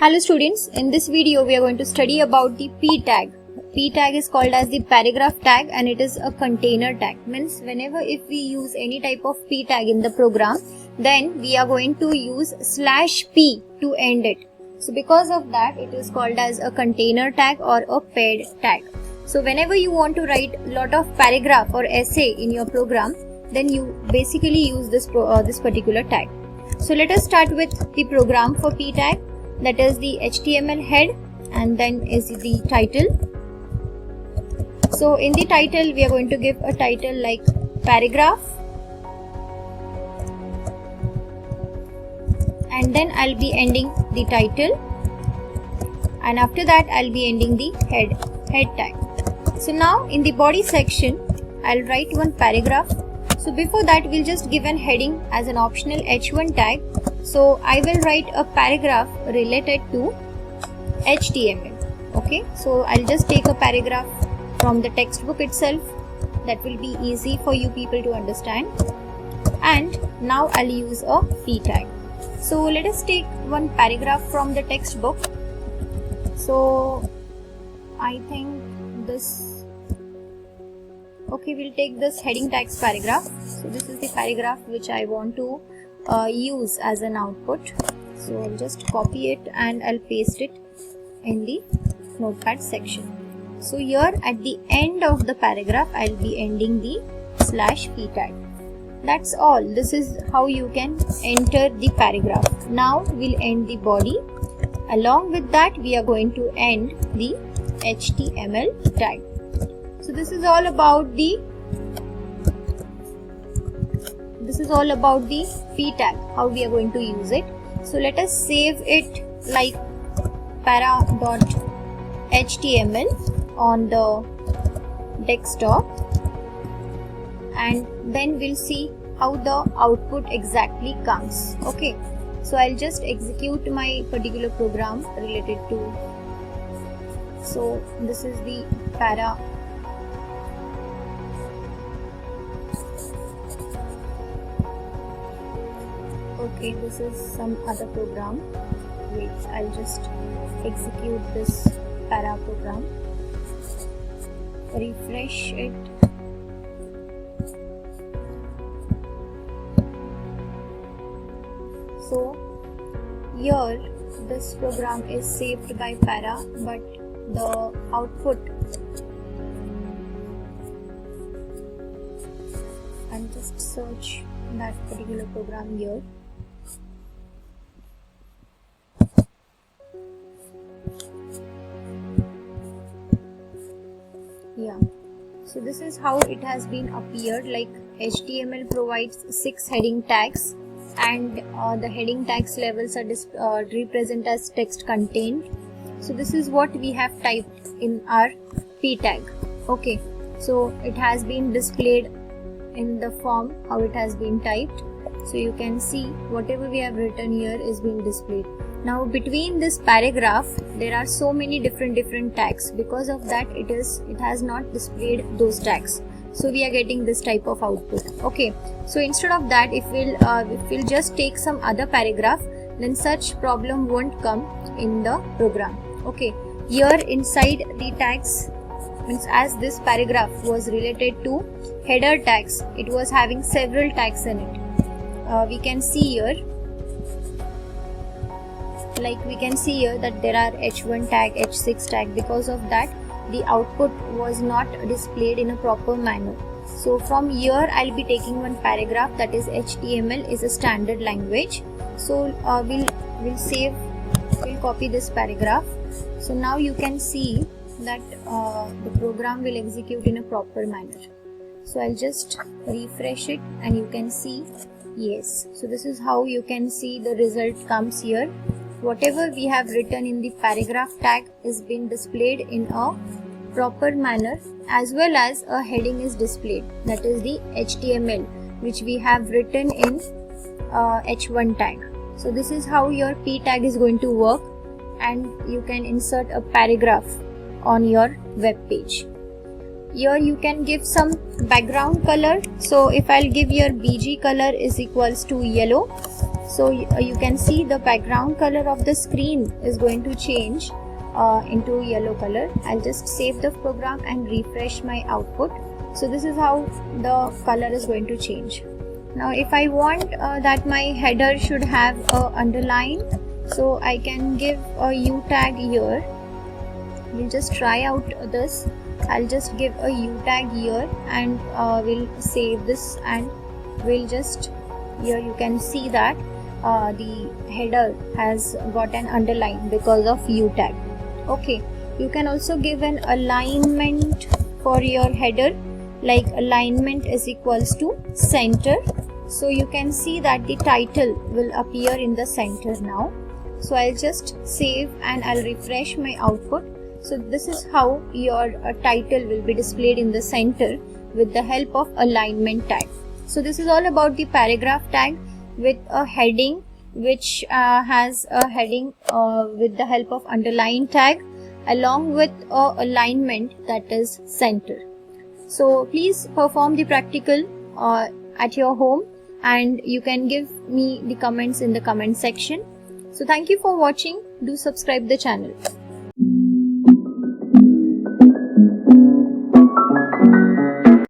Hello students, in this video we are going to study about the p tag. P tag is called as the paragraph tag and it is a container tag. Means whenever if we use any type of p tag in the program, then we are going to use /p to end it. So because of that it is called as a container tag or a paired tag. So whenever you want to write lot of paragraph or essay in your program, then you basically use this particular tag. So let us start with the program for p tag. That is the HTML head and then is the title. So in the title we are going to give a title like paragraph, and then I'll be ending the title, and after that I'll be ending the head tag. So now in the body section I'll write one paragraph. So before that we'll just give an heading as an optional h1 tag. So I will write a paragraph related to HTML. Okay, so I'll just take a paragraph from the textbook itself. That will be easy for you people to understand. And now I'll use a p tag. So let us take one paragraph from the textbook. So I think this, okay, we'll take this heading tags paragraph. So this is the paragraph which I want to use as an output. So I'll just copy it and I'll paste it in the notepad section. So here at the end of the paragraph I'll be ending the /p tag. That's all. This is how you can enter the paragraph. Now we'll end the body. Along with that we are going to end the HTML tag. So this is all about the p tag, how we are going to use it. So let us save it like para.html on the desktop, and then we'll see how the output exactly comes. Okay, so I'll just execute my particular program related to, so this is the para. Okay, this is some other program. Wait, I'll just execute this para program. Refresh it. So here this program is saved by para, but the output, I'll just search that particular program here. Yeah, so this is how it has been appeared. Like HTML provides 6 heading tags, and the heading tags levels are represent as text contained. So this is what we have typed in our p tag. Okay, so it has been displayed in the form how it has been typed. So you can see whatever we have written here is being displayed. Now between this paragraph there are so many different tags. Because of that it has not displayed those tags. So we are getting this type of output. Okay, so instead of that, if we'll just take some other paragraph, then such problem won't come in the program. Okay, here inside the tags, means as this paragraph was related to header tags, it was having several tags in it. We can see here, like we can see here that there are h1 tag, h6 tag. Because of that the output was not displayed in a proper manner. So from here I'll be taking one paragraph, that is HTML is a standard language. So we'll copy this paragraph. So now you can see that the program will execute in a proper manner. So I'll just refresh it and you can see, yes. So this is how you can see the result comes here. Whatever we have written in the paragraph tag is being displayed in a proper manner, as well as a heading is displayed, that is the HTML which we have written in h1 tag. So this is how your p tag is going to work, and you can insert a paragraph on your web page. Here you can give some background color. So if I'll give your BG color is equals to yellow, So you can see the background color of the screen is going to change into yellow color. I'll just save the program and refresh my output. So this is how the color is going to change. Now if I want that my header should have a underline, so I can give a U tag here. We'll just try out this. I'll just give a U tag here and we'll save this, and we'll just, here you can see that the header has got an underline because of U tag. Okay, you can also give an alignment for your header, like alignment is equals to center. So you can see that the title will appear in the center now. So I'll just save and I'll refresh my output. So this is how your title will be displayed in the center with the help of alignment tag. So this is all about the paragraph tag with a heading which has a heading with the help of underline tag along with a alignment that is center. So please perform the practical at your home, and you can give me the comments in the comment section. So thank you for watching. Do subscribe the channel.